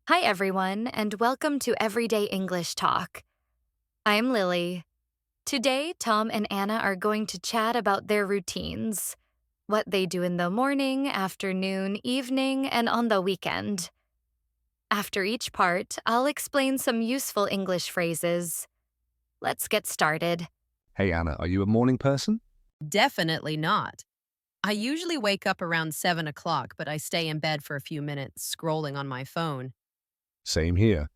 Hi, everyone, and welcome to Everyday English Talk. I'm Lily. Today, Tom and Anna are going to chat about their routines, what they do in the morning, afternoon, evening, and on the weekend. After each part, I'll explain some useful English phrases. Let's get started. Hey Anna, are you a morning person? Definitely not. I usually wake up around 7 o'clock, but I stay in bed for a few minutes scrolling on my phone. Same here.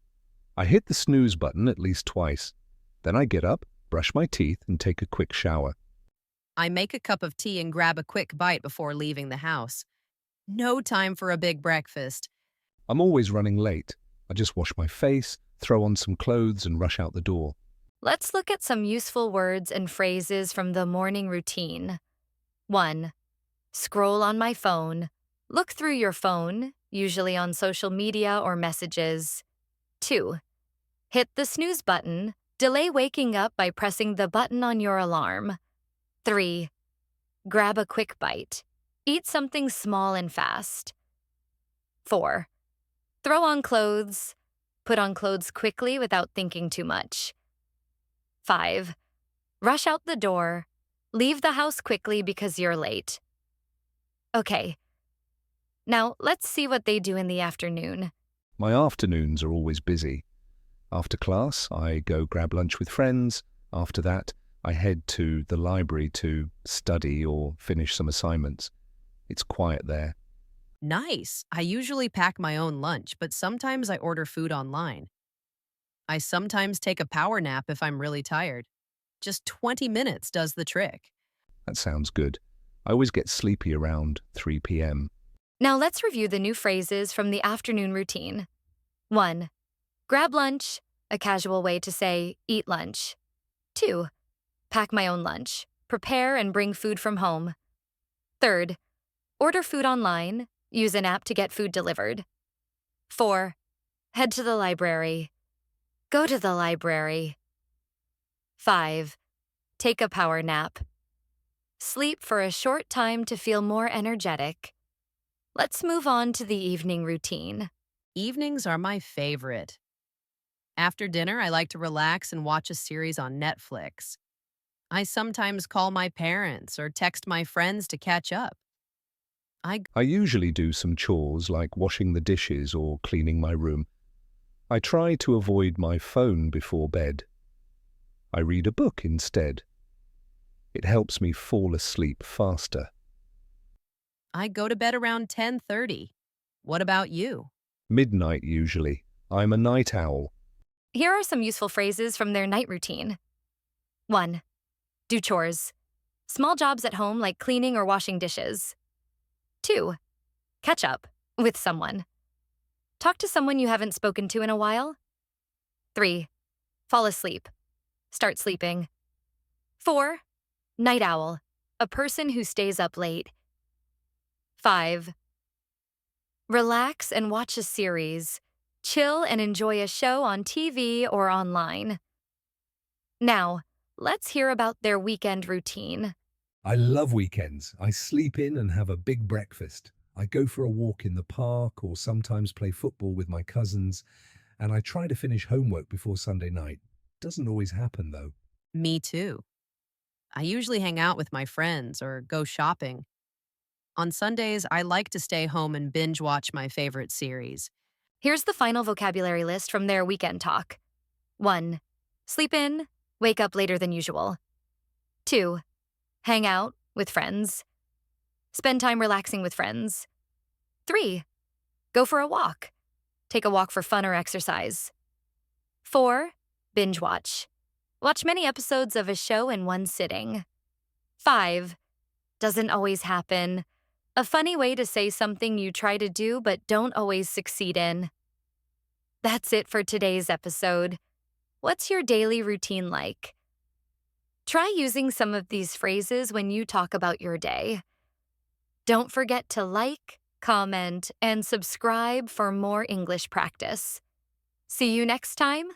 I hit the snooze button at least twice. Then I get up, brush my teeth, and take a quick shower. I make a cup of tea and grab a quick bite before leaving the house. No time for a big breakfast. I'm always running late. I just wash my face, throw on some clothes, and rush out the door. Let's look at some useful words and phrases from the morning routine. 1. Scroll on my phone. Look through your phone, usually on social media or messages. 2. Hit the snooze button. Delay waking up by pressing the button on your alarm. 3. Grab a quick bite. Eat something small and fast. 4. Throw on clothes. Put on clothes quickly without thinking too much. 5. Rush out the door. Leave the house quickly because you're late. Okay, now let's see what they do in the afternoon. My afternoons are always busy. After class, I go grab lunch with friends. After that, I head to the library to study or finish some assignments. It's quiet there. Nice. I usually pack my own lunch, but sometimes I order food online. I sometimes take a power nap if I'm really tired. Just 20 minutes does the trick. That sounds good. I always get sleepy around 3 p.m. Now let's review the new phrases from the afternoon routine. 1. Grab lunch, a casual way to say eat lunch. 2. Pack my own lunch, prepare and bring food from home. 3. Order food online, use an app to get food delivered. 4. Head to the library. Go to the library. 5. Take a power nap. Sleep for a short time to feel more energetic. Let's move on to the evening routine. Evenings are my favorite. After dinner, I like to relax and watch a series on Netflix. I sometimes call my parents or text my friends to catch up. I I usually do some chores like washing the dishes or cleaning my room. I try to avoid my phone before bed. I read a book instead. It helps me fall asleep faster. I go to bed around 10:30. What about you? Midnight usually. I'm a night owl. Here are some useful phrases from their night routine. 1. Do chores. Small jobs at home like cleaning or washing dishes. 2. Catch up with someone. Talk to someone you haven't spoken to in a while. 3. Fall asleep. Start sleeping. 4. Night owl. A person who stays up late. 5. Relax and watch a series. Chill and enjoy a show on TV or online. Now, let's hear about their weekend routine. I love weekends. I sleep in and have a big breakfast. I go for a walk in the park or sometimes play football with my cousins, and I try to finish homework before Sunday night. Doesn't always happen though. Me too. I usually hang out with my friends or go shopping. On Sundays, I like to stay home and binge watch my favorite series. Here's the final vocabulary list from their weekend talk. 1. Sleep in, wake up later than usual. 2. Hang out with friends. Spend time relaxing with friends. 3. Go for a walk. Take a walk for fun or exercise. 4. Binge watch. Watch many episodes of a show in one sitting. 5. Doesn't always happen. A funny way to say something you try to do but don't always succeed in. That's it for today's episode. What's your daily routine like? Try using some of these phrases when you talk about your day. Don't forget to like, comment, and subscribe for more English practice. See you next time.